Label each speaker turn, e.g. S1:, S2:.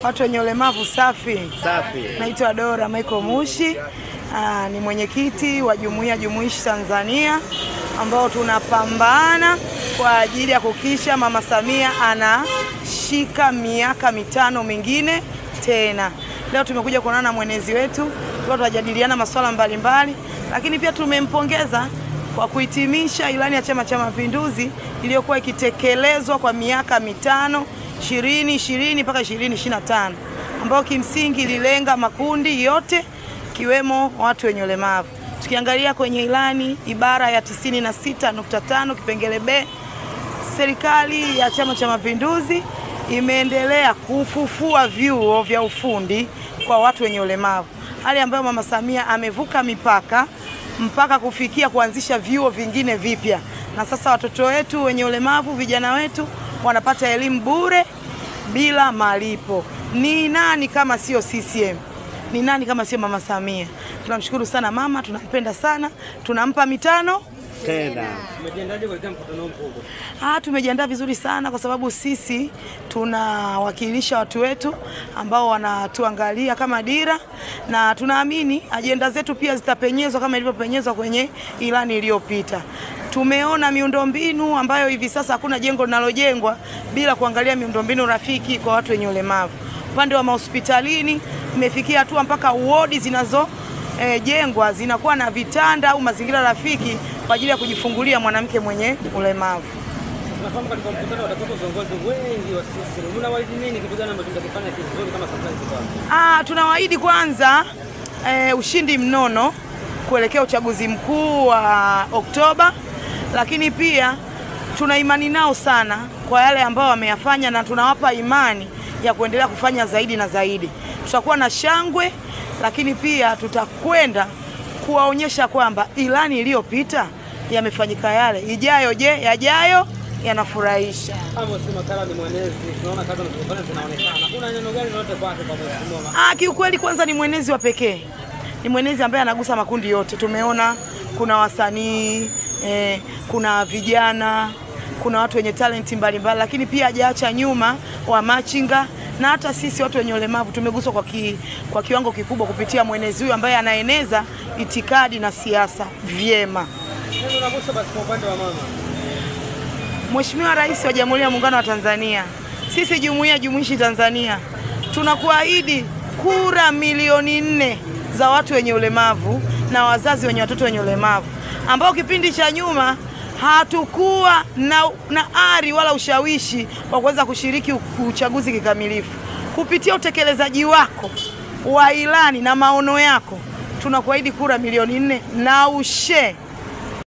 S1: Watu wenye ulemavu safi.
S2: Safi.
S1: Naitwa Dora Michael Mushi. Ni mwenyekiti wa Jumuiya Jumuishi Tanzania ambao tunapambana kwa ajili ya kuhakikisha Mama Samia anashika miaka 5 mingine tena. Leo tumekuja kuonana na mwenezi wetu, tunajadiliana masuala mbalimbali, lakini pia tumempongeza kwa kuhitimisha ilani ya Chama cha Mapinduzi iliyokuwa ikitekelezwa kwa miaka 5, 2020 mpaka 2025, ambao kimsingi ililenga makundi yote kiwemo watu wenye ulemavu. Tukiangalia kwenye ilani ibara ya 96.5 kipengele B, serikali ya Chama cha Mapinduzi imeendelea kufufua vyuo vya ufundi kwa watu wenye ulemavu, hali ambayo Mama Samia amevuka mipaka mpaka kufikia kuanzisha vyuo vingine vipya, na sasa watoto wetu wenye ulemavu, vijana wetu wanapata elimu bure bila malipo. Ni nani kama sio CCM? Ni nani kama sio Mama Samia? Tunamshukuru sana mama, tunampenda sana, tunampa 5
S2: tena.
S3: Tumejiandaje kwa mkutano mkubwa?
S1: Tumejiandaa vizuri sana kwa sababu sisi tunawakilisha watu wetu ambao wanatuangalia kama dira, na tunaamini ajenda zetu pia zitapenyezwa kama ilivyopenyezwa kwenye ilani iliyopita. Tumeona miundombinu ambayo hivi sasa hakuna jengo linalojengwa bila kuangalia miundombinu rafiki kwa watu wenye ulemavu. Upande wa mahospitalini imefikia hatua mpaka wodi zinazojengwa zinakuwa na vitanda au mazingira rafiki kwa ajili ya kujifungulia mwanamke mwenye ulemavu.
S3: Tunafahamu katika mkutano watakuwa viongozi wengi wa CCM. Unawaahidi nini, kitu gani ambacho mtakifanya kizuri kama sasa?
S1: Tunawaahidi kwanza ushindi mnono kuelekea uchaguzi mkuu wa Oktoba, lakini pia tuna imani nao sana kwa yale ambao wameyafanya, na tunawapa imani ya kuendelea kufanya zaidi na zaidi. Tutakuwa na shangwe, lakini pia tutakwenda kuwaonyesha kwamba ilani iliyopita yamefanyika yale. Ijayo je? Yajayo yanafurahisha.
S3: Kama si makala ni mwenezi, tunaona kazi anazofanya zinaonekana. Kuna neno gani lolote kwake kwa mheshimiwa?
S1: Kiukweli kwanza ni mwenezi wa pekee. Ni mwenezi ambaye anagusa makundi yote. Tumeona kuna wasanii, kuna vijana, kuna watu wenye talenti mbalimbali, lakini pia hajaacha nyuma wa machinga, na hata sisi watu wenye ulemavu tumeguswa kwa kiwango kikubwa kupitia mwenezi huyu ambaye anaeneza itikadi na siasa vyema.
S3: Neno la mwisho basi kwa upande wa mama.
S1: Mheshimiwa Rais wa Jamhuri ya Muungano wa Tanzania, sisi Jumuiya Jumuishi Tanzania tunakuahidi kura milioni 4 za watu wenye ulemavu na wazazi wenye watoto wenye ulemavu, ambao kipindi cha nyuma hatukuwa na ari wala ushawishi wa kuweza kushiriki uchaguzi kikamilifu. Kupitia utekelezaji wako wa ilani na maono yako, tunakuahidi kura milioni 4 na ushe